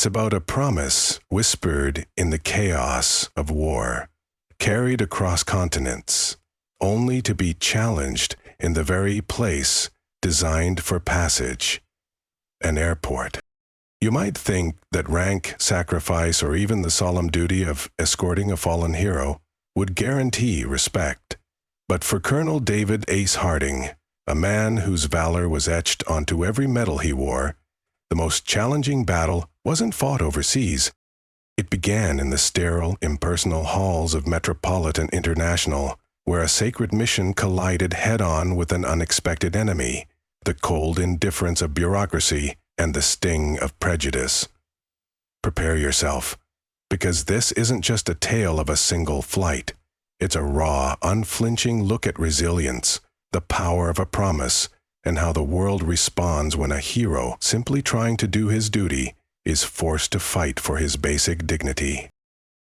It's about a promise whispered in the chaos of war, carried across continents, only to be challenged in the very place designed for passage, an airport. You might think that rank, sacrifice, or even the solemn duty of escorting a fallen hero would guarantee respect. But for Colonel David Ace Harding, a man whose valor was etched onto every medal he wore, the most challenging battle wasn't fought overseas. It began in the sterile, impersonal halls of Metropolitan International, where a sacred mission collided head-on with an unexpected enemy, the cold indifference of bureaucracy and the sting of prejudice. Prepare yourself, because this isn't just a tale of a single flight. It's a raw, unflinching look at resilience, the power of a promise, and how the world responds when a hero, simply trying to do his duty, is forced to fight for his basic dignity.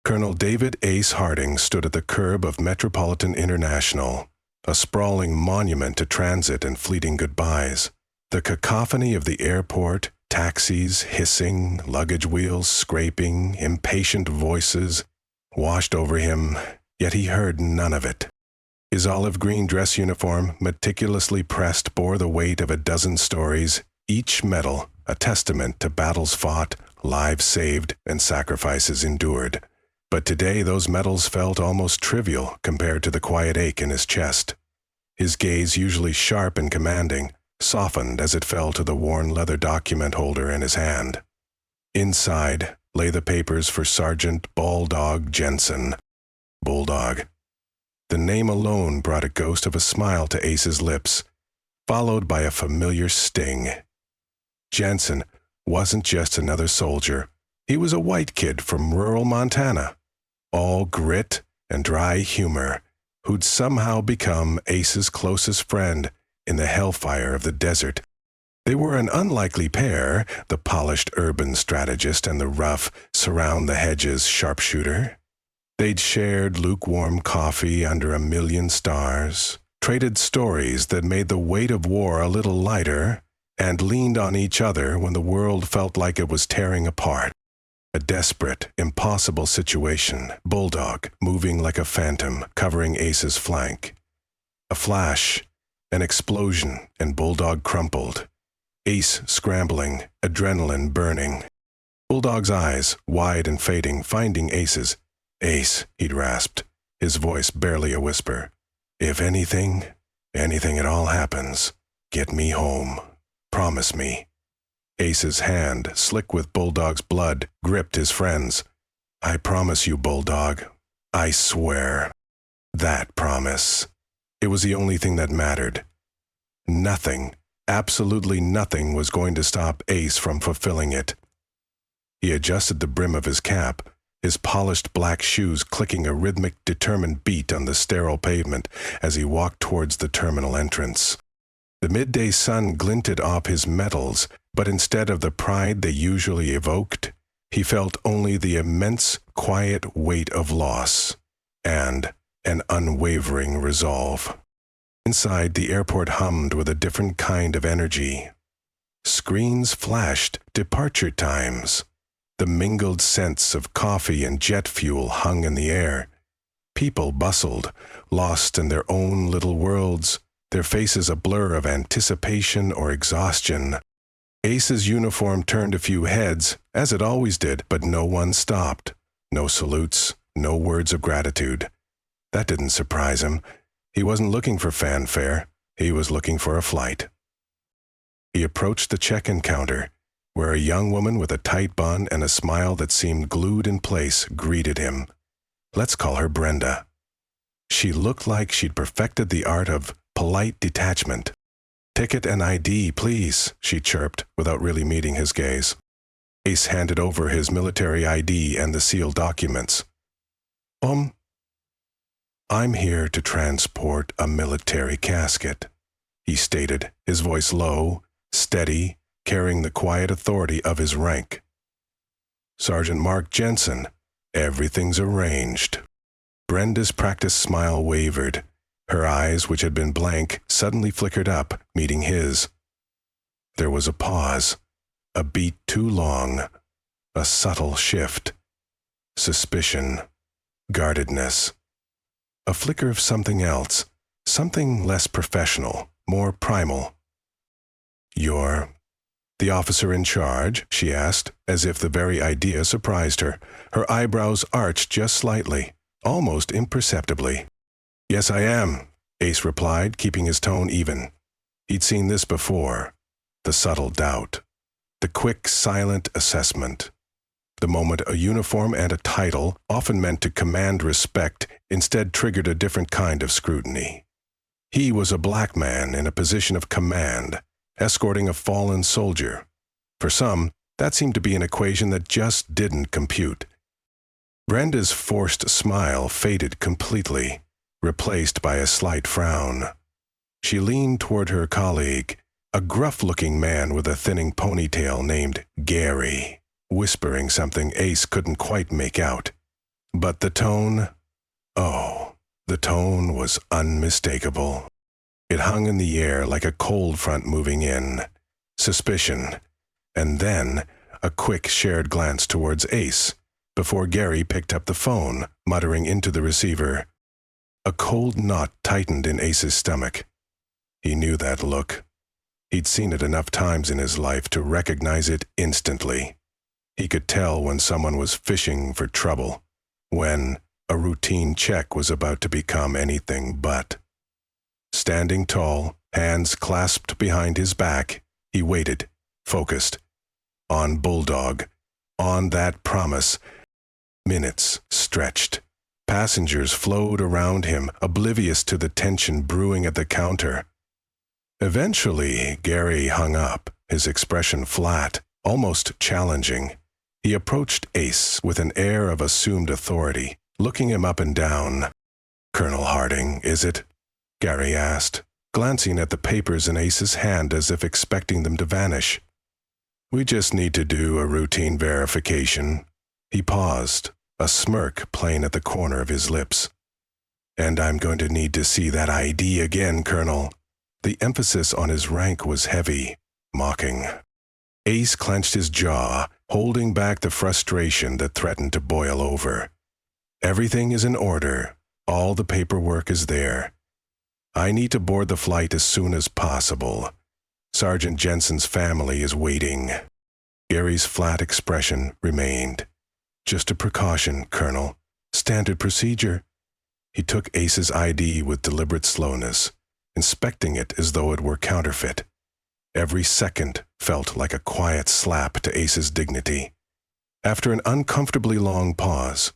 Colonel David Ace Harding stood at the curb of Metropolitan International, a sprawling monument to transit and fleeting goodbyes. The cacophony of the airport, taxis hissing, luggage wheels scraping, impatient voices, washed over him, yet he heard none of it. His olive green dress uniform, meticulously pressed, bore the weight of a dozen stories, each medal a testament to battles fought, lives saved, and sacrifices endured. But today those medals felt almost trivial compared to the quiet ache in his chest. His gaze, usually sharp and commanding, softened as it fell to the worn leather document holder in his hand. Inside lay the papers for Sergeant Bulldog Jensen. Bulldog. The name alone brought a ghost of a smile to Ace's lips, followed by a familiar sting. Jensen wasn't just another soldier. He was a white kid from rural Montana, all grit and dry humor, who'd somehow become Ace's closest friend in the hellfire of the desert. They were an unlikely pair, the polished urban strategist and the rough, surround-the-hedges sharpshooter. They'd shared lukewarm coffee under a million stars, traded stories that made the weight of war a little lighter, and leaned on each other when the world felt like it was tearing apart. A desperate, impossible situation, Bulldog moving like a phantom, covering Ace's flank. A flash, an explosion, and Bulldog crumpled. Ace scrambling, adrenaline burning. Bulldog's eyes, wide and fading, finding Ace's. "Ace," he'd rasped, his voice barely a whisper. "If anything at all happens, get me home. Promise me." Ace's hand, slick with Bulldog's blood, gripped his friend's. "I promise you, Bulldog. I swear." That promise. It was the only thing that mattered. Nothing, absolutely nothing, was going to stop Ace from fulfilling it. He adjusted the brim of his cap, his polished black shoes clicking a rhythmic, determined beat on the sterile pavement as he walked towards the terminal entrance. The midday sun glinted off his medals, but instead of the pride they usually evoked, he felt only the immense, quiet weight of loss and an unwavering resolve. Inside, the airport hummed with a different kind of energy. Screens flashed departure times. The mingled scents of coffee and jet fuel hung in the air. People bustled, lost in their own little worlds, their faces a blur of anticipation or exhaustion. Ace's uniform turned a few heads, as it always did, but no one stopped. No salutes, no words of gratitude. That didn't surprise him. He wasn't looking for fanfare. He was looking for a flight. He approached the check-in counter, where a young woman with a tight bun and a smile that seemed glued in place greeted him. Let's call her Brenda. She looked like she'd perfected the art of polite detachment. "Ticket and ID, please," she chirped, without really meeting his gaze. Ace handed over his military ID and the sealed documents. "I'm here to transport a military casket," he stated, his voice low, steady, carrying the quiet authority of his rank. "Sergeant Mark Jensen, everything's arranged." Brenda's practiced smile wavered. Her eyes, which had been blank, suddenly flickered up, meeting his. There was a pause, a beat too long. A subtle shift. Suspicion. Guardedness. A flicker of something else. Something less professional, more primal. "You're the officer in charge?" she asked, as if the very idea surprised her. Her eyebrows arched just slightly, almost imperceptibly. "Yes, I am," Ace replied, keeping his tone even. He'd seen this before. The subtle doubt. The quick, silent assessment. The moment a uniform and a title, often meant to command respect, instead triggered a different kind of scrutiny. He was a black man in a position of command, escorting a fallen soldier. For some, that seemed to be an equation that just didn't compute. Brenda's forced smile faded completely, replaced by a slight frown. She leaned toward her colleague, a gruff-looking man with a thinning ponytail named Gary, whispering something Ace couldn't quite make out. But the tone... oh, the tone was unmistakable. It hung in the air like a cold front moving in. Suspicion. And then a quick shared glance towards Ace, before Gary picked up the phone, muttering into the receiver. A cold knot tightened in Ace's stomach. He knew that look. He'd seen it enough times in his life to recognize it instantly. He could tell when someone was fishing for trouble, when a routine check was about to become anything but. Standing tall, hands clasped behind his back, he waited, focused. On Bulldog, on that promise. Minutes stretched. Passengers flowed around him, oblivious to the tension brewing at the counter. Eventually, Gary hung up, his expression flat, almost challenging. He approached Ace with an air of assumed authority, looking him up and down. "Colonel Harding, is it?" Gary asked, glancing at the papers in Ace's hand as if expecting them to vanish. "We just need to do a routine verification." He paused, a smirk playing at the corner of his lips. "And I'm going to need to see that ID again, Colonel." The emphasis on his rank was heavy, mocking. Ace clenched his jaw, holding back the frustration that threatened to boil over. "Everything is in order. All the paperwork is there. I need to board the flight as soon as possible. Sergeant Jensen's family is waiting." Gary's flat expression remained. "Just a precaution, Colonel. Standard procedure." He took Ace's ID with deliberate slowness, inspecting it as though it were counterfeit. Every second felt like a quiet slap to Ace's dignity. After an uncomfortably long pause,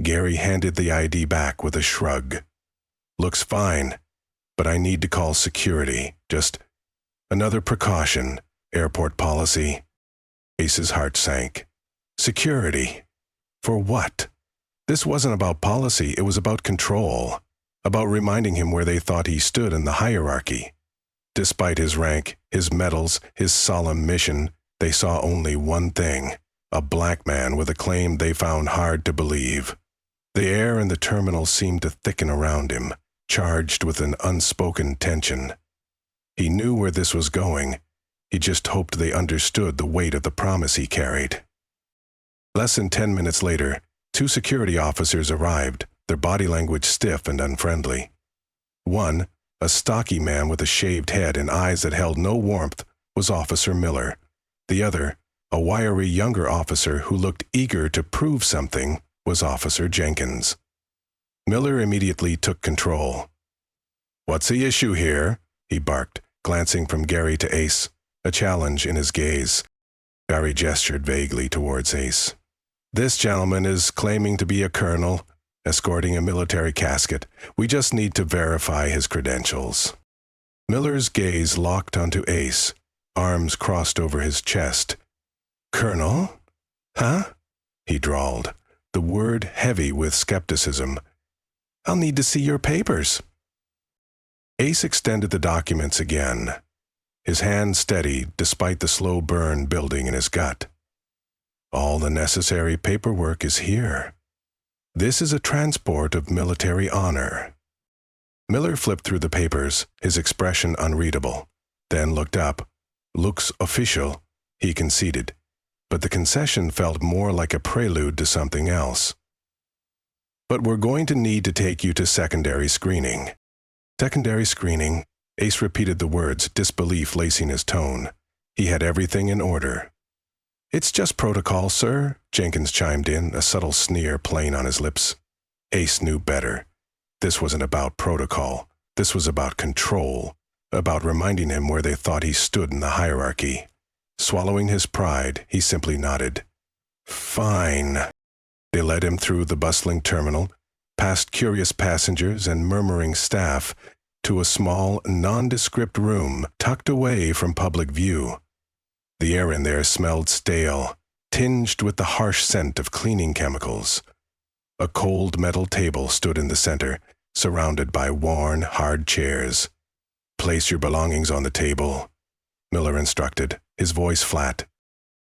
Gary handed the ID back with a shrug. "Looks fine, but I need to call security. Just another precaution, airport policy." Ace's heart sank. Security? For what? This wasn't about policy, it was about control, about reminding him where they thought he stood in the hierarchy. Despite his rank, his medals, his solemn mission, they saw only one thing: a black man with a claim they found hard to believe. The air in the terminal seemed to thicken around him, charged with an unspoken tension. He knew where this was going. He just hoped they understood the weight of the promise he carried. Less than 10 minutes later, 2 security officers arrived, their body language stiff and unfriendly. One, a stocky man with a shaved head and eyes that held no warmth, was Officer Miller. The other, a wiry younger officer who looked eager to prove something, was Officer Jenkins. Miller immediately took control. "What's the issue here?" he barked, glancing from Gary to Ace, a challenge in his gaze. Gary gestured vaguely towards Ace. "This gentleman is claiming to be a colonel, escorting a military casket. We just need to verify his credentials." Miller's gaze locked onto Ace, arms crossed over his chest. "Colonel? Huh?" he drawled, the word heavy with skepticism. "I'll need to see your papers." Ace extended the documents again, his hand steady despite the slow burn building in his gut. "All the necessary paperwork is here. This is a transport of military honor." Miller flipped through the papers, his expression unreadable, then looked up. "Looks official," he conceded. but the concession felt more like a prelude to something else. "But we're going to need to take you to secondary screening." "Secondary screening?" Ace repeated the words, disbelief lacing his tone. He had everything in order. "It's just protocol, sir," Jenkins chimed in, a subtle sneer playing on his lips. Ace knew better. This wasn't about protocol. This was about control, about reminding him where they thought he stood in the hierarchy. Swallowing his pride, he simply nodded. "Fine." They led him through the bustling terminal, past curious passengers and murmuring staff, to a small, nondescript room tucked away from public view. The air in there smelled stale, tinged with the harsh scent of cleaning chemicals. A cold metal table stood in the center, surrounded by worn, hard chairs. "Place your belongings on the table," Miller instructed, his voice flat.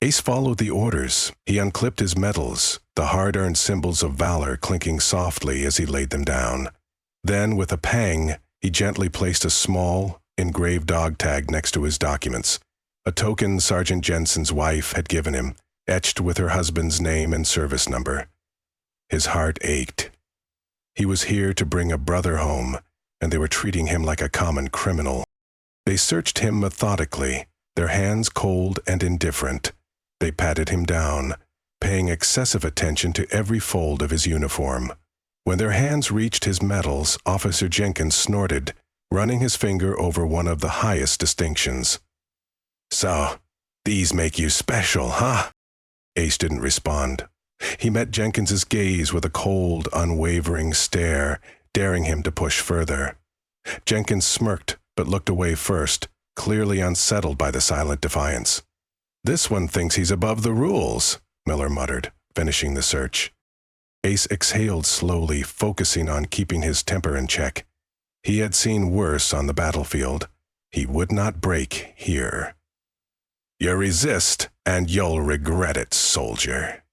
Ace followed the orders. He unclipped his medals, the hard-earned symbols of valor clinking softly as he laid them down. Then, with a pang, he gently placed a small, engraved dog tag next to his documents, a token Sergeant Jensen's wife had given him, etched with her husband's name and service number. His heart ached. He was here to bring a brother home, and they were treating him like a common criminal. They searched him methodically, their hands cold and indifferent. They patted him down, paying excessive attention to every fold of his uniform. When their hands reached his medals, Officer Jenkins snorted, running his finger over one of the highest distinctions. "So, these make you special, huh?" Ace didn't respond. He met Jenkins's gaze with a cold, unwavering stare, daring him to push further. Jenkins smirked, but looked away first, clearly unsettled by the silent defiance. "This one thinks he's above the rules," Miller muttered, finishing the search. Ace exhaled slowly, focusing on keeping his temper in check. He had seen worse on the battlefield. He would not break here. "You resist, and you'll regret it, soldier."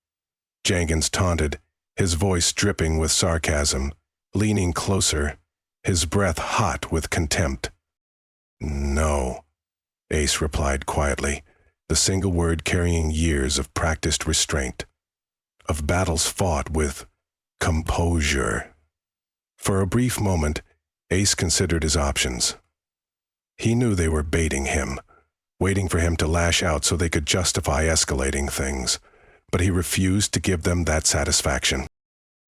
Jenkins taunted, his voice dripping with sarcasm, leaning closer, his breath hot with contempt. "No," Ace replied quietly, the single word carrying years of practiced restraint, of battles fought with composure. For a brief moment, Ace considered his options. He knew they were baiting him, waiting for him to lash out so they could justify escalating things, but he refused to give them that satisfaction.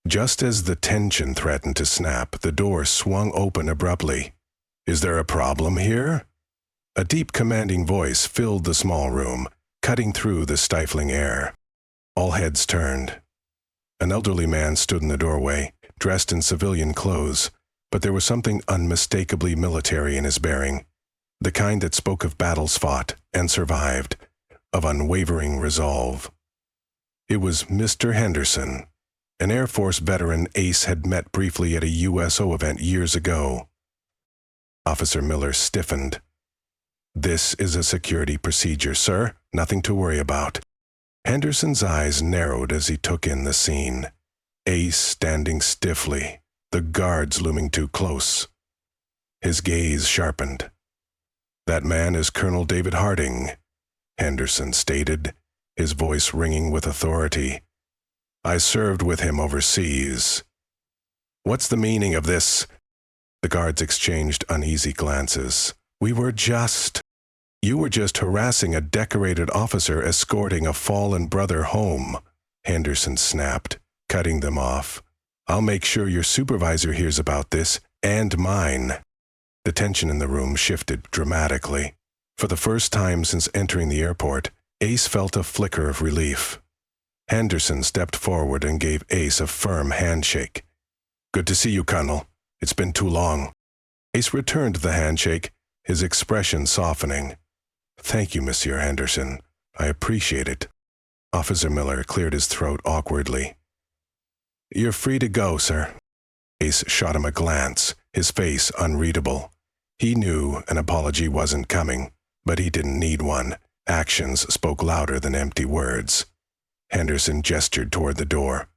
Just as the tension threatened to snap, the door swung open abruptly. "Is there a problem here?" A deep, commanding voice filled the small room, cutting through the stifling air. All heads turned. An elderly man stood in the doorway, dressed in civilian clothes, but there was something unmistakably military in his bearing, the kind that spoke of battles fought and survived, of unwavering resolve. It was Mr. Henderson, an Air Force veteran Ace had met briefly at a USO event years ago. Officer Miller stiffened. "This is a security procedure, sir. Nothing to worry about." Henderson's eyes narrowed as he took in the scene. Ace standing stiffly, the guards looming too close. His gaze sharpened. "That man is Colonel David Harding," Henderson stated, his voice ringing with authority. "I served with him overseas." "What's the meaning of this?" The guards exchanged uneasy glances. You were just harassing a decorated officer escorting a fallen brother home," Henderson snapped, cutting them off. "I'll make sure your supervisor hears about this, and mine." The tension in the room shifted dramatically. For the first time since entering the airport, Ace felt a flicker of relief. Henderson stepped forward and gave Ace a firm handshake. "Good to see you, Colonel. It's been too long." Ace returned the handshake, his expression softening. "Thank you, Monsieur Henderson. I appreciate it." Officer Miller cleared his throat awkwardly. "You're free to go, sir." Ace shot him a glance, his face unreadable. He knew an apology wasn't coming, but he didn't need one. Actions spoke louder than empty words. Henderson gestured toward the door.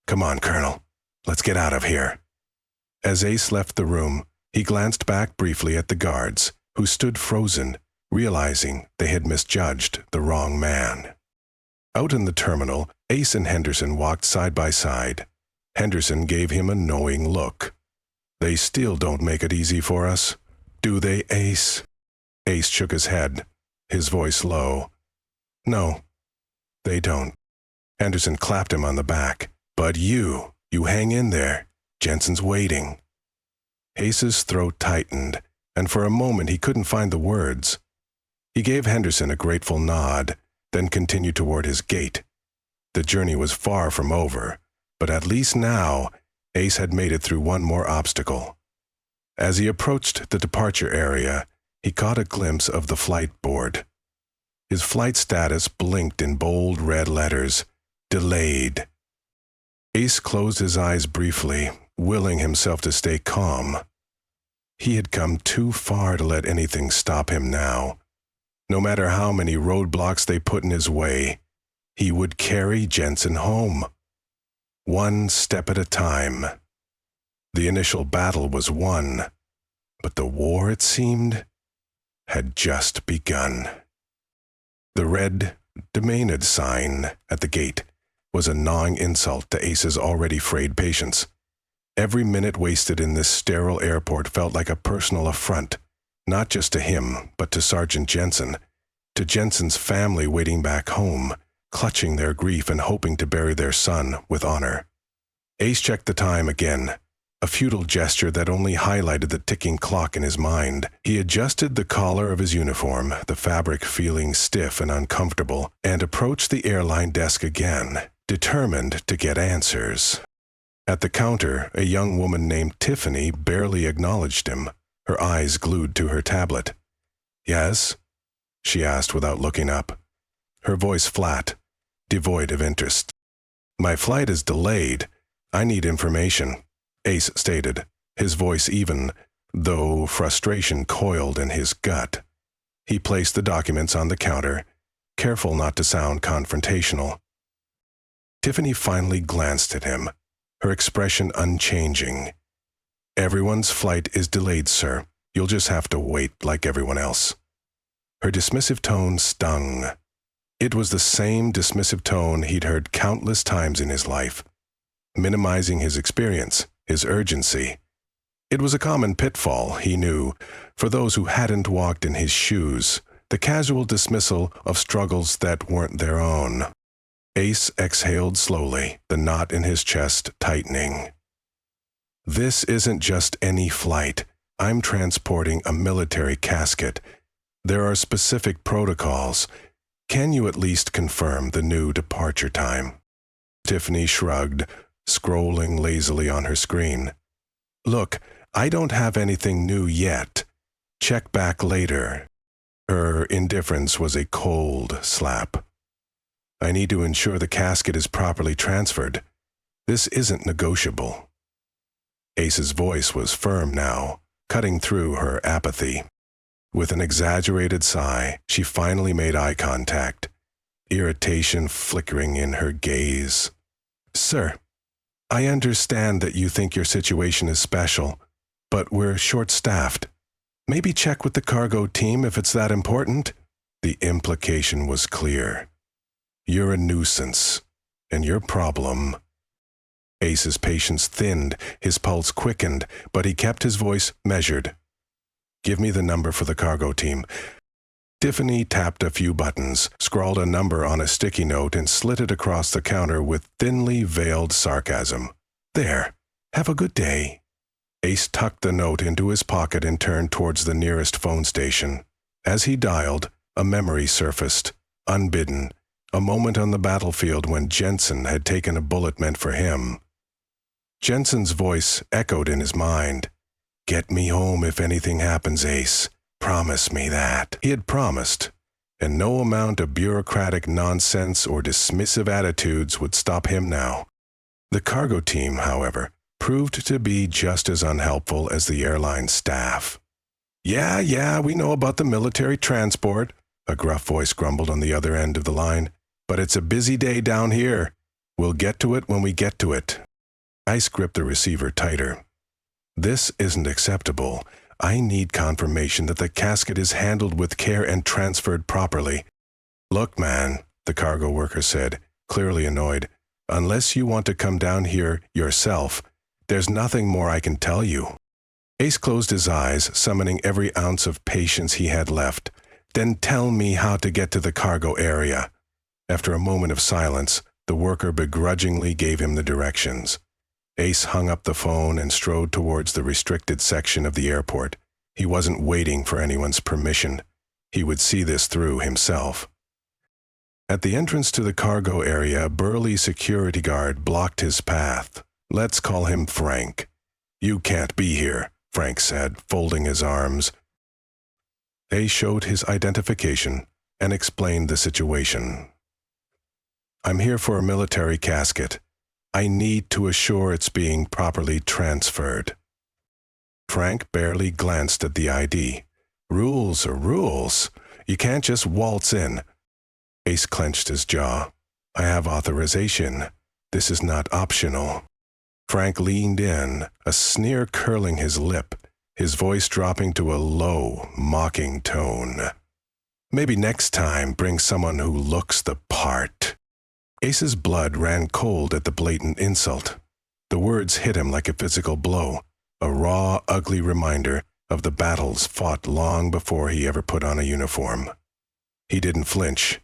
"Come on, Colonel. Let's get out of here." As Ace left the room, he glanced back briefly at the guards, who stood frozen, realizing they had misjudged the wrong man. Out in the terminal, Ace and Henderson walked side by side. Henderson gave him a knowing look. They still don't make it easy for us, do they, Ace? Ace shook his head, his voice low. No, they don't. Henderson clapped him on the back. But you hang in there. Jensen's waiting. Ace's throat tightened, and for a moment he couldn't find the words. He gave Henderson a grateful nod, then continued toward his gate. The journey was far from over, but at least now Ace had made it through one more obstacle. As he approached the departure area, he caught a glimpse of the flight board. His flight status blinked in bold red letters, delayed. Ace closed his eyes briefly, willing himself to stay calm. He had come too far to let anything stop him now. No matter how many roadblocks they put in his way, he would carry Jensen home. One step at a time. The initial battle was won, but the war, it seemed, had just begun. The red "Demained" sign at the gate was a gnawing insult to Ace's already frayed patience. Every minute wasted in this sterile airport felt like a personal affront, not just to him, but to Sergeant Jensen, to Jensen's family waiting back home, clutching their grief and hoping to bury their son with honor. Ace checked the time again, a futile gesture that only highlighted the ticking clock in his mind. He adjusted the collar of his uniform, the fabric feeling stiff and uncomfortable, and approached the airline desk again, determined to get answers. At the counter, a young woman named Tiffany barely acknowledged him, her eyes glued to her tablet. "Yes?" she asked without looking up, her voice flat, devoid of interest. "My flight is delayed. I need information," Ace stated, his voice even, though frustration coiled in his gut. He placed the documents on the counter, careful not to sound confrontational. Tiffany finally glanced at him, her expression unchanging. "Everyone's flight is delayed, sir. You'll just have to wait like everyone else." Her dismissive tone stung. It was the same dismissive tone he'd heard countless times in his life, minimizing his experience, his urgency. It was a common pitfall, he knew, for those who hadn't walked in his shoes, the casual dismissal of struggles that weren't their own. Ace exhaled slowly, the knot in his chest tightening. "This isn't just any flight. I'm transporting a military casket. There are specific protocols. Can you at least confirm the new departure time?" Tiffany shrugged, scrolling lazily on her screen. "Look, I don't have anything new yet. Check back later." Her indifference was a cold slap. "I need to ensure the casket is properly transferred. This isn't negotiable." Ace's voice was firm now, cutting through her apathy. With an exaggerated sigh, she finally made eye contact, irritation flickering in her gaze. "Sir, I understand that you think your situation is special, but we're short-staffed. Maybe check with the cargo team if it's that important." The implication was clear. "You're a nuisance, and your problem." Ace's patience thinned, his pulse quickened, but he kept his voice measured. "Give me the number for the cargo team." Tiffany tapped a few buttons, scrawled a number on a sticky note, and slid it across the counter with thinly veiled sarcasm. "There. Have a good day." Ace tucked the note into his pocket and turned towards the nearest phone station. As he dialed, a memory surfaced, unbidden, a moment on the battlefield when Jensen had taken a bullet meant for him. Jensen's voice echoed in his mind. "Get me home if anything happens, Ace. Promise me that." He had promised, and no amount of bureaucratic nonsense or dismissive attitudes would stop him now. The cargo team, however, proved to be just as unhelpful as the airline staff. Yeah, we know about the military transport," a gruff voice grumbled on the other end of the line. "But it's a busy day down here. We'll get to it when we get to it." Ice gripped the receiver tighter. "This isn't acceptable. I need confirmation that the casket is handled with care and transferred properly." "Look, man, the cargo worker said, clearly annoyed. "Unless you want to come down here yourself, there's nothing more I can tell you." Ace closed his eyes, summoning every ounce of patience he had left. "Then tell me how to get to the cargo area." After a moment of silence, the worker begrudgingly gave him the directions. Ace hung up the phone and strode towards the restricted section of the airport. He wasn't waiting for anyone's permission. He would see this through himself. At the entrance to the cargo area, a burly security guard blocked his path. "Let's call him Frank." "You can't be here," Frank said, folding his arms. Ace showed his identification and explained the situation. "I'm here for a military casket. I need to assure it's being properly transferred." Frank barely glanced at the ID. "Rules are rules. You can't just waltz in." Ace clenched his jaw. "I have authorization. This is not optional." Frank leaned in, a sneer curling his lip, his voice dropping to a low, mocking tone. "Maybe next time bring someone who looks the part." Ace's blood ran cold at the blatant insult. The words hit him like a physical blow, a raw, ugly reminder of the battles fought long before he ever put on a uniform. He didn't flinch.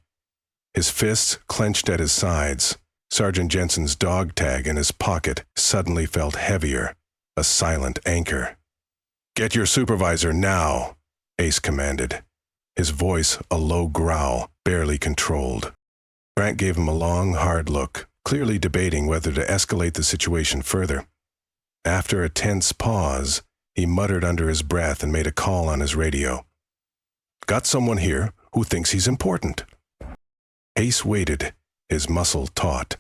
His fists clenched at his sides. Sergeant Jensen's dog tag in his pocket suddenly felt heavier, a silent anchor. "Get your supervisor now," Ace commanded, his voice a low growl, barely controlled. Frank gave him a long, hard look, clearly debating whether to escalate the situation further. After a tense pause, he muttered under his breath and made a call on his radio. "Got someone here who thinks he's important." Ace waited, his muscle taut.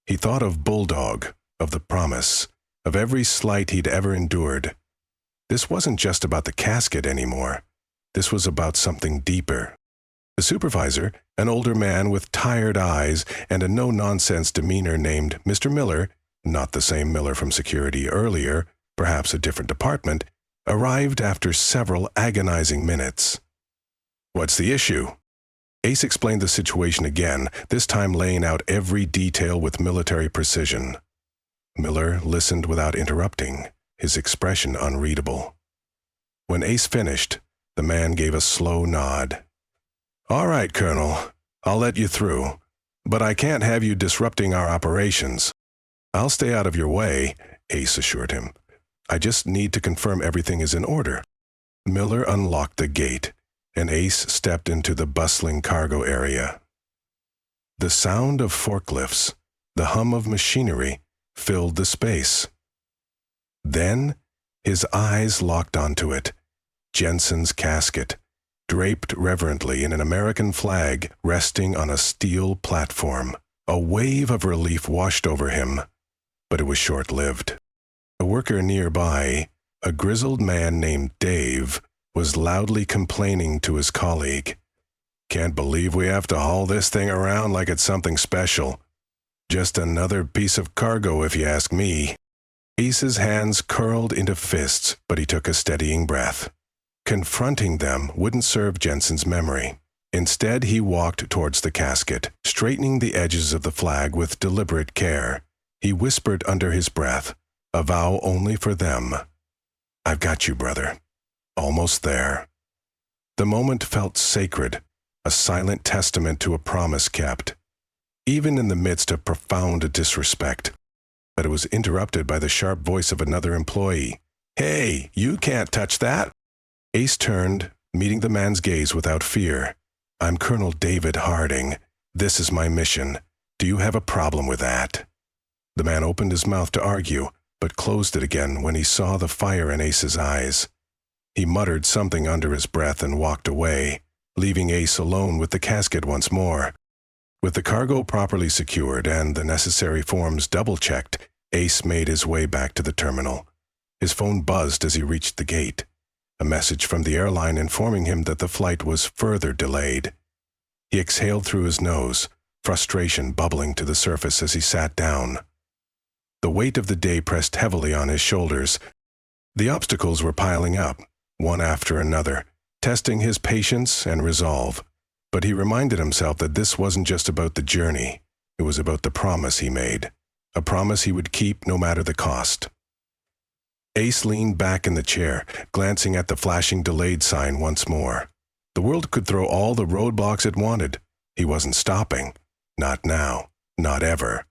He thought of Bulldog, of the promise, of every slight he'd ever endured. This wasn't just about the casket anymore. This was about something deeper. The supervisor, an older man with tired eyes and a no-nonsense demeanor named Mr. Miller, not the same Miller from security earlier, perhaps a different department, arrived after several agonizing minutes. "What's the issue?" Ace explained the situation again, this time laying out every detail with military precision. Miller listened without interrupting, his expression unreadable. When Ace finished, the man gave a slow nod. "All right, Colonel, I'll let you through, but I can't have you disrupting our operations." "I'll stay out of your way," Ace assured him. "I just need to confirm everything is in order." Miller unlocked the gate, and Ace stepped into the bustling cargo area. The sound of forklifts, the hum of machinery, filled the space. Then his eyes locked onto it, Jensen's casket, draped reverently in an American flag resting on a steel platform. A wave of relief washed over him, but it was short-lived. A worker nearby, a grizzled man named Dave, was loudly complaining to his colleague. "Can't believe we have to haul this thing around like it's something special. Just another piece of cargo if you ask me." Ace's hands curled into fists, but he took a steadying breath. Confronting them wouldn't serve Jensen's memory. Instead, he walked towards the casket, straightening the edges of the flag with deliberate care. He whispered under his breath, a vow only for them. "I've got you, brother. Almost there." The moment felt sacred, a silent testament to a promise kept, even in the midst of profound disrespect. But it was interrupted by the sharp voice of another employee. "Hey, you can't touch that!" Ace turned, meeting the man's gaze without fear. "I'm Colonel David Harding. This is my mission. Do you have a problem with that?" The man opened his mouth to argue, but closed it again when he saw the fire in Ace's eyes. He muttered something under his breath and walked away, leaving Ace alone with the casket once more. With the cargo properly secured and the necessary forms double-checked, Ace made his way back to the terminal. His phone buzzed as he reached the gate, a message from the airline informing him that the flight was further delayed. He exhaled through his nose, frustration bubbling to the surface as he sat down. The weight of the day pressed heavily on his shoulders. The obstacles were piling up, one after another, testing his patience and resolve. But he reminded himself that this wasn't just about the journey. It was about the promise he made. A promise he would keep no matter the cost. Ace leaned back in the chair, glancing at the flashing delayed sign once more. The world could throw all the roadblocks it wanted. He wasn't stopping. Not now. Not ever.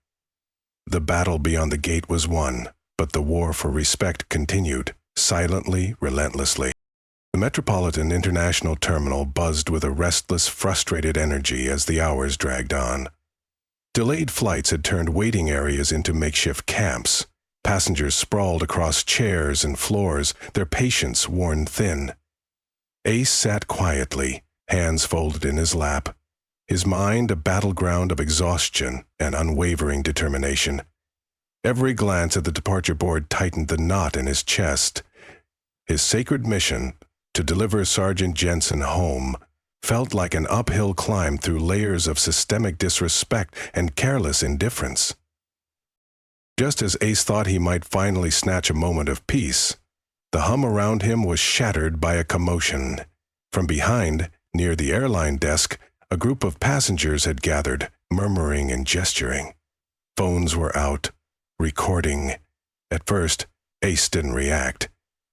The battle beyond the gate was won, but the war for respect continued, silently, relentlessly. The Metropolitan International Terminal buzzed with a restless, frustrated energy as the hours dragged on. Delayed flights had turned waiting areas into makeshift camps. Passengers sprawled across chairs and floors, their patience worn thin. Ace sat quietly, hands folded in his lap, his mind a battleground of exhaustion and unwavering determination. Every glance at the departure board tightened the knot in his chest. His sacred mission, to deliver Sergeant Jensen home, felt like an uphill climb through layers of systemic disrespect and careless indifference. Just as Ace thought he might finally snatch a moment of peace, the hum around him was shattered by a commotion. From behind, near the airline desk, a group of passengers had gathered, murmuring and gesturing. Phones were out, recording. At first, Ace didn't react.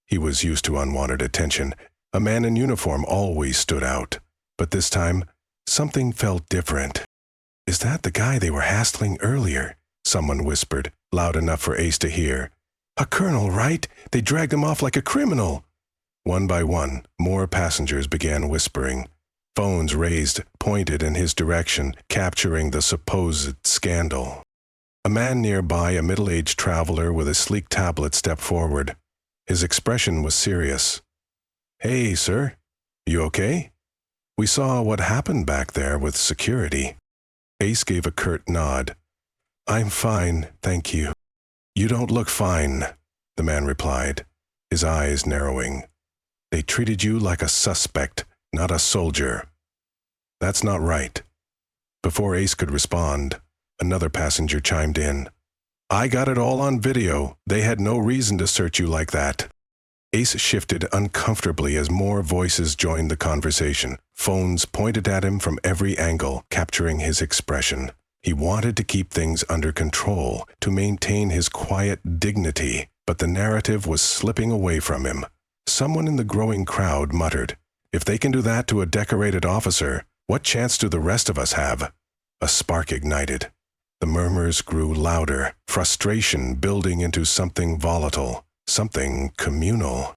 He was used to unwanted attention. A man in uniform always stood out. But this time, something felt different. "Is that the guy they were hassling earlier?" someone whispered, loud enough for Ace to hear. "A colonel, right? They dragged him off like a criminal." One by one, more passengers began whispering. Phones raised, pointed in his direction, capturing the supposed scandal. A man nearby, a middle-aged traveler with a sleek tablet, stepped forward. His expression was serious. "Hey, sir. You okay? We saw what happened back there with security." Ace gave a curt nod. "I'm fine, thank you." "You don't look fine," the man replied, his eyes narrowing. "They treated you like a suspect, not a soldier." "That's not right." Before Ace could respond, another passenger chimed in. "I got it all on video. They had no reason to search you like that." Ace shifted uncomfortably as more voices joined the conversation. Phones pointed at him from every angle, capturing his expression. He wanted to keep things under control, to maintain his quiet dignity, but the narrative was slipping away from him. Someone in the growing crowd muttered, "If they can do that to a decorated officer, what chance do the rest of us have?" A spark ignited. The murmurs grew louder, frustration building into something volatile, something communal.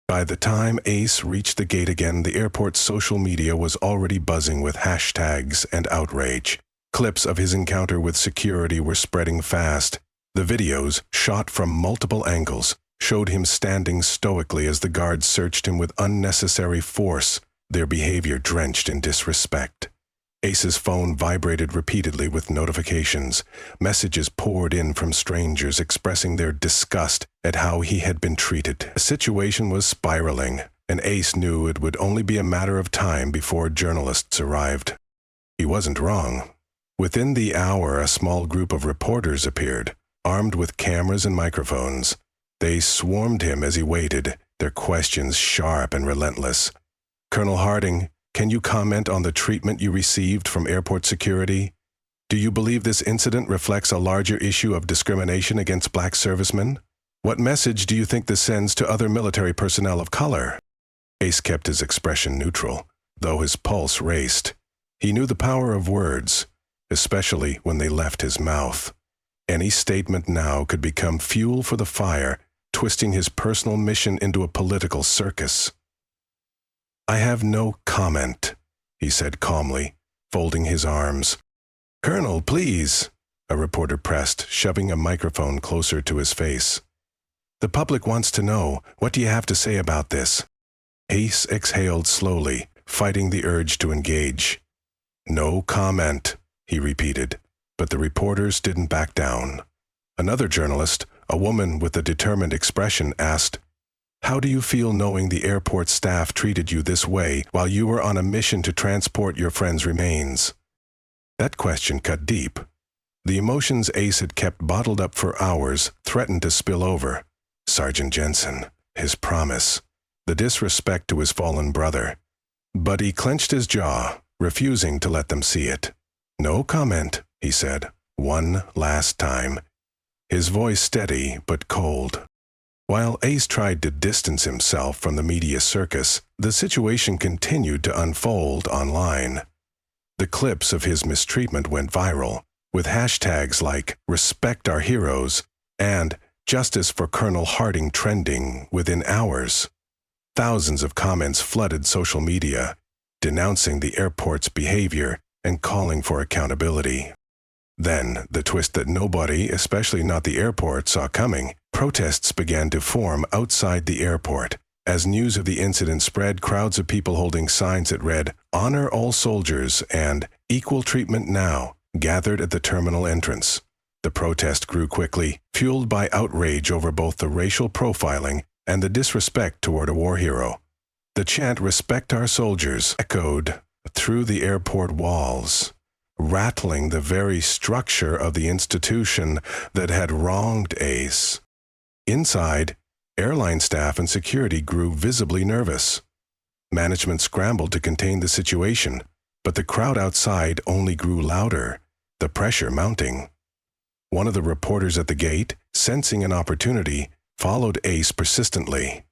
By the time Ace reached the gate again, the airport's social media was already buzzing with hashtags and outrage. Clips of his encounter with security were spreading fast. The videos, shot from multiple angles, showed him standing stoically as the guards searched him with unnecessary force, their behavior drenched in disrespect. Ace's phone vibrated repeatedly with notifications. Messages poured in from strangers expressing their disgust at how he had been treated. The situation was spiraling, and Ace knew it would only be a matter of time before journalists arrived. He wasn't wrong. Within the hour, a small group of reporters appeared, armed with cameras and microphones. They swarmed him as he waited, their questions sharp and relentless. "Colonel Harding, can you comment on the treatment you received from airport security? Do you believe this incident reflects a larger issue of discrimination against black servicemen? What message do you think this sends to other military personnel of color?" Ace kept his expression neutral, though his pulse raced. He knew the power of words, especially when they left his mouth. Any statement now could become fuel for the fire, twisting his personal mission into a political circus. "I have no comment," he said calmly, folding his arms. "Colonel, please," a reporter pressed, shoving a microphone closer to his face. "The public wants to know. What do you have to say about this?" Ace exhaled slowly, fighting the urge to engage. "No comment," he repeated, but the reporters didn't back down. Another journalist, a woman with a determined expression, asked, "How do you feel knowing the airport staff treated you this way while you were on a mission to transport your friend's remains?" That question cut deep. The emotions Ace had kept bottled up for hours threatened to spill over. Sergeant Jensen, his promise, the disrespect to his fallen brother. But he clenched his jaw. refusing to let them see it. "No comment," he said, one last time, his voice steady but cold. While Ace tried to distance himself from the media circus, the situation continued to unfold online. The clips of his mistreatment went viral, with hashtags like "Respect Our Heroes" and "Justice for Colonel Harding" trending within hours. Thousands of comments flooded social media, denouncing the airport's behavior and calling for accountability. Then, the twist that nobody, especially not the airport, saw coming, protests began to form outside the airport. As news of the incident spread, crowds of people holding signs that read, "Honor all soldiers" and "Equal treatment now," gathered at the terminal entrance. The protest grew quickly, fueled by outrage over both the racial profiling and the disrespect toward a war hero. The chant "Respect Our Soldiers" echoed through the airport walls, rattling the very structure of the institution that had wronged Ace. Inside, airline staff and security grew visibly nervous. Management scrambled to contain the situation, but the crowd outside only grew louder, the pressure mounting. One of the reporters at the gate, sensing an opportunity, followed Ace persistently.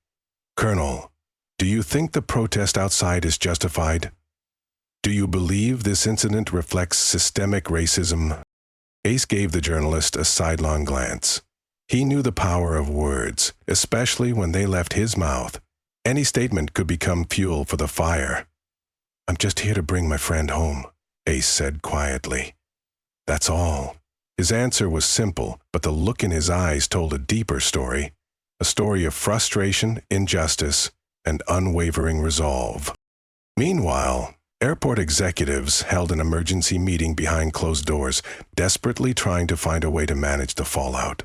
"Colonel, do you think the protest outside is justified? Do you believe this incident reflects systemic racism?" Ace gave the journalist a sidelong glance. He knew the power of words, especially when they left his mouth. Any statement could become fuel for the fire. "I'm just here to bring my friend home," Ace said quietly. "That's all." His answer was simple, but the look in his eyes told a deeper story. A story of frustration, injustice, and unwavering resolve. Meanwhile, airport executives held an emergency meeting behind closed doors, desperately trying to find a way to manage the fallout.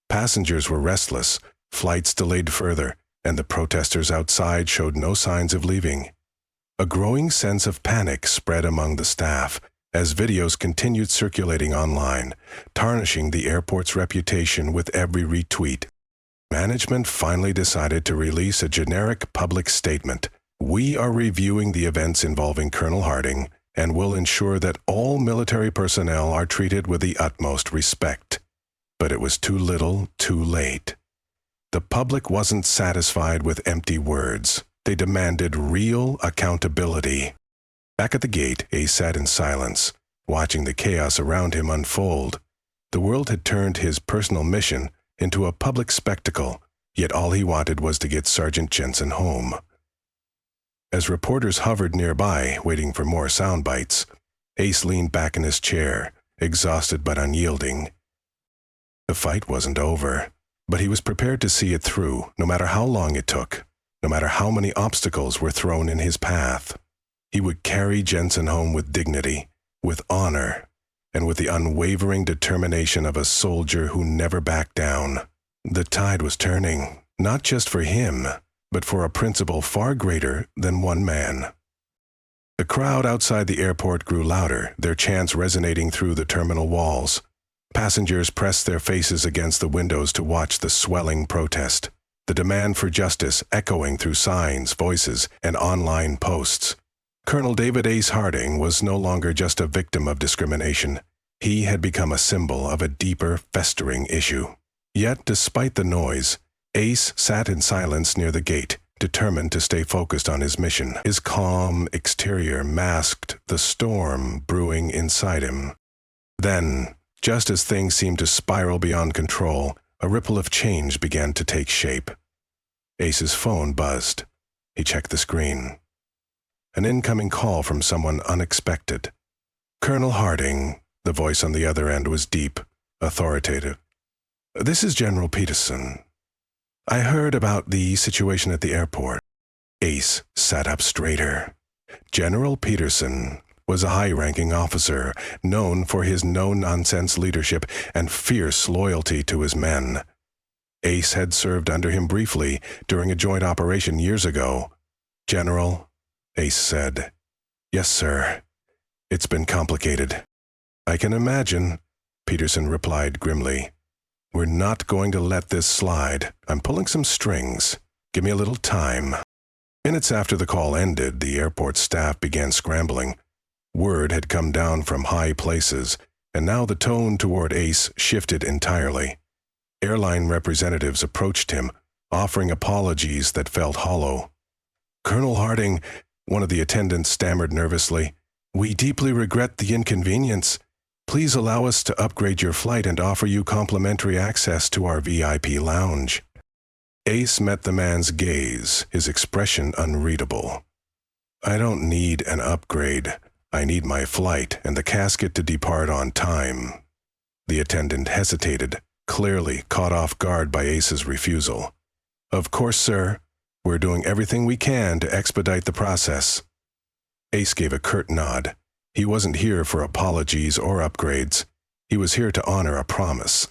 Passengers were restless, flights delayed further, and the protesters outside showed no signs of leaving. A growing sense of panic spread among the staff as videos continued circulating online, tarnishing the airport's reputation with every retweet. Management finally decided to release a generic public statement. "We are reviewing the events involving Colonel Harding and will ensure that all military personnel are treated with the utmost respect." But it was too little, too late. The public wasn't satisfied with empty words. They demanded real accountability. Back at the gate, Ace sat in silence, watching the chaos around him unfold. The world had turned his personal mission into a public spectacle, yet all he wanted was to get Sergeant Jensen home. As reporters hovered nearby, waiting for more sound bites, Ace leaned back in his chair, exhausted but unyielding. The fight wasn't over, but he was prepared to see it through, no matter how long it took, no matter how many obstacles were thrown in his path. He would carry Jensen home with dignity, with honor, and with the unwavering determination of a soldier who never backed down. The tide was turning, not just for him, but for a principle far greater than one man. The crowd outside the airport grew louder, their chants resonating through the terminal walls. Passengers pressed their faces against the windows to watch the swelling protest, the demand for justice echoing through signs, voices, and online posts. Colonel David Ace Harding was no longer just a victim of discrimination. He had become a symbol of a deeper, festering issue. Yet, despite the noise, Ace sat in silence near the gate, determined to stay focused on his mission. His calm exterior masked the storm brewing inside him. Then, just as things seemed to spiral beyond control, a ripple of change began to take shape. Ace's phone buzzed. He checked the screen. An incoming call from someone unexpected. "Colonel Harding," the voice on the other end was deep, authoritative. "This is General Peterson. I heard about the situation at the airport." Ace sat up straighter. General Peterson was a high-ranking officer, known for his no-nonsense leadership and fierce loyalty to his men. Ace had served under him briefly during a joint operation years ago. "General," Ace said. "Yes, sir. It's been complicated." "I can imagine," Peterson replied grimly. "We're not going to let this slide. I'm pulling some strings. Give me a little time." Minutes after the call ended, the airport staff began scrambling. Word had come down from high places, and now the tone toward Ace shifted entirely. Airline representatives approached him, offering apologies that felt hollow. "Colonel Harding," one of the attendants stammered nervously, "we deeply regret the inconvenience. Please allow us to upgrade your flight and offer you complimentary access to our VIP lounge." Ace met the man's gaze, his expression unreadable. "I don't need an upgrade. I need my flight and the casket to depart on time." The attendant hesitated, clearly caught off guard by Ace's refusal. "Of course, sir. We're doing everything we can to expedite the process." Ace gave a curt nod. He wasn't here for apologies or upgrades. He was here to honor a promise.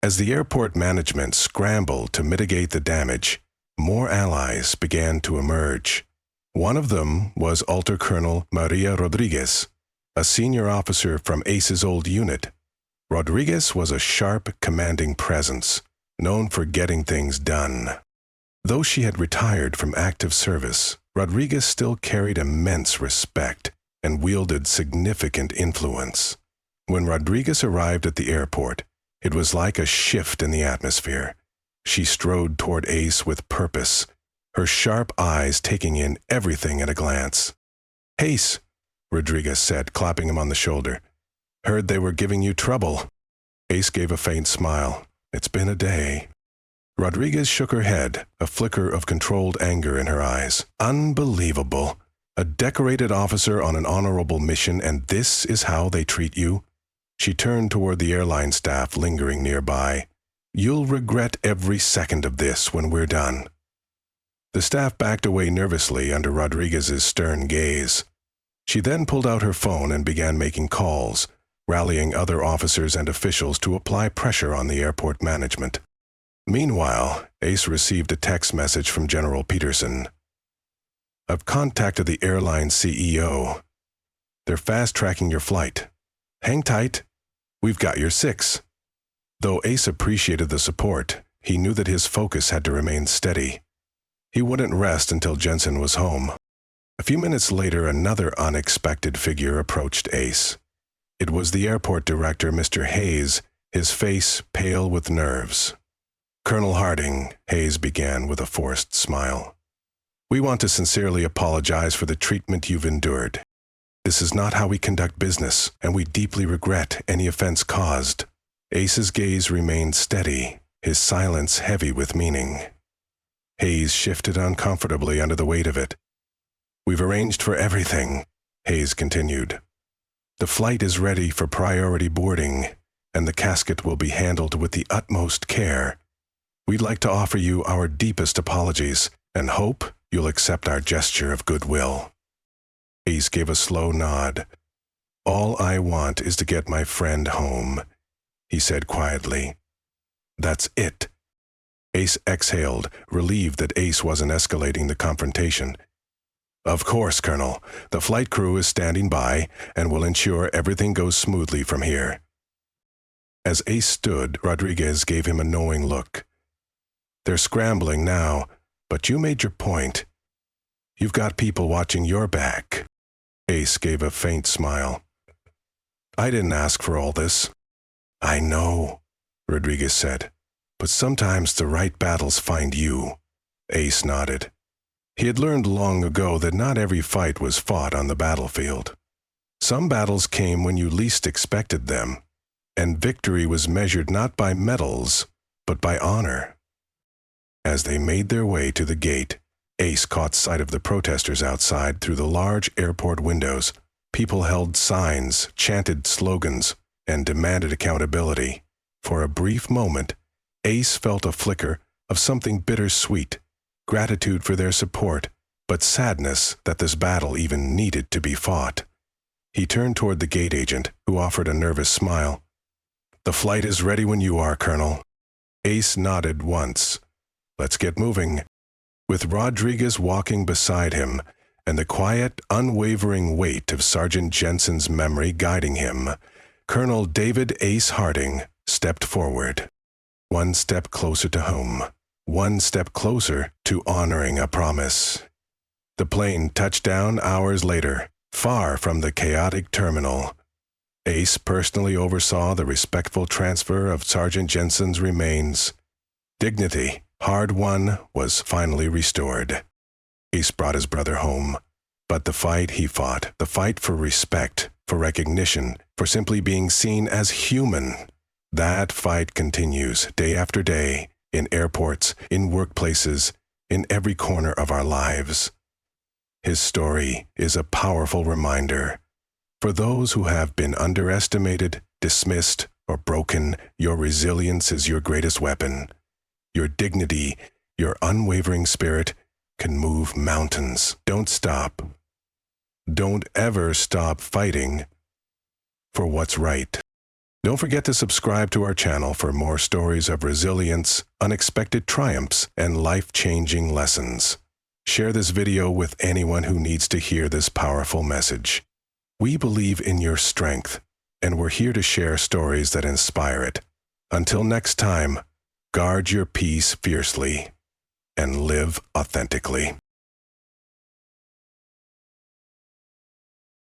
As the airport management scrambled to mitigate the damage, more allies began to emerge. One of them was Alter Colonel Maria Rodriguez, a senior officer from Ace's old unit. Rodriguez was a sharp, commanding presence, known for getting things done. Though she had retired from active service, Rodriguez still carried immense respect and wielded significant influence. When Rodriguez arrived at the airport, it was like a shift in the atmosphere. She strode toward Ace with purpose, her sharp eyes taking in everything at a glance. "Ace," Rodriguez said, clapping him on the shoulder. "Heard they were giving you trouble." Ace gave a faint smile. "It's been a day." Rodriguez shook her head, a flicker of controlled anger in her eyes. "Unbelievable. A decorated officer on an honorable mission, and this is how they treat you?" She turned toward the airline staff lingering nearby. "You'll regret every second of this when we're done." The staff backed away nervously under Rodriguez's stern gaze. She then pulled out her phone and began making calls, rallying other officers and officials to apply pressure on the airport management. Meanwhile, Ace received a text message from General Peterson. "I've contacted the airline CEO. They're fast-tracking your flight. Hang tight. We've got your 6. Though Ace appreciated the support, he knew that his focus had to remain steady. He wouldn't rest until Jensen was home. A few minutes later, another unexpected figure approached Ace. It was the airport director, Mr. Hayes, his face pale with nerves. "Colonel Harding," Hayes began with a forced smile, "we want to sincerely apologize for the treatment you've endured. This is not how we conduct business, and we deeply regret any offense caused." Ace's gaze remained steady, his silence heavy with meaning. Hayes shifted uncomfortably under the weight of it. "We've arranged for everything," Hayes continued. "The flight is ready for priority boarding, and the casket will be handled with the utmost care. We'd like to offer you our deepest apologies and hope you'll accept our gesture of goodwill." Ace gave a slow nod. "All I want is to get my friend home," he said quietly. "That's it." Ace exhaled, relieved that Ace wasn't escalating the confrontation. "Of course, Colonel. The flight crew is standing by and will ensure everything goes smoothly from here." As Ace stood, Rodriguez gave him a knowing look. "They're scrambling now, but you made your point. You've got people watching your back." Ace gave a faint smile. "I didn't ask for all this." "I know," Rodriguez said, "but sometimes the right battles find you." Ace nodded. He had learned long ago that not every fight was fought on the battlefield. Some battles came when you least expected them, and victory was measured not by medals, but by honor. As they made their way to the gate, Ace caught sight of the protesters outside through the large airport windows. People held signs, chanted slogans, and demanded accountability. For a brief moment, Ace felt a flicker of something bittersweet, gratitude for their support, but sadness that this battle even needed to be fought. He turned toward the gate agent, who offered a nervous smile. "The flight is ready when you are, Colonel." Ace nodded once. "Let's get moving." With Rodriguez walking beside him, and the quiet, unwavering weight of Sergeant Jensen's memory guiding him, Colonel David Ace Harding stepped forward. One step closer to home. One step closer to honoring a promise. The plane touched down hours later, Far from the chaotic terminal, Ace personally oversaw the respectful transfer of Sergeant Jensen's remains. Dignity, hard won, was finally restored. Ace brought his brother home, but the fight he fought, the fight for respect, for recognition, for simply being seen as human, that fight continues day after day, in airports, in workplaces, in every corner of our lives. His story is a powerful reminder. For those who have been underestimated, dismissed, or broken, your resilience is your greatest weapon. Your dignity, your unwavering spirit can move mountains. Don't stop. Don't ever stop fighting for what's right. Don't forget to subscribe to our channel for more stories of resilience, unexpected triumphs, and life-changing lessons. Share this video with anyone who needs to hear this powerful message. We believe in your strength, and we're here to share stories that inspire it. Until next time, guard your peace fiercely and live authentically.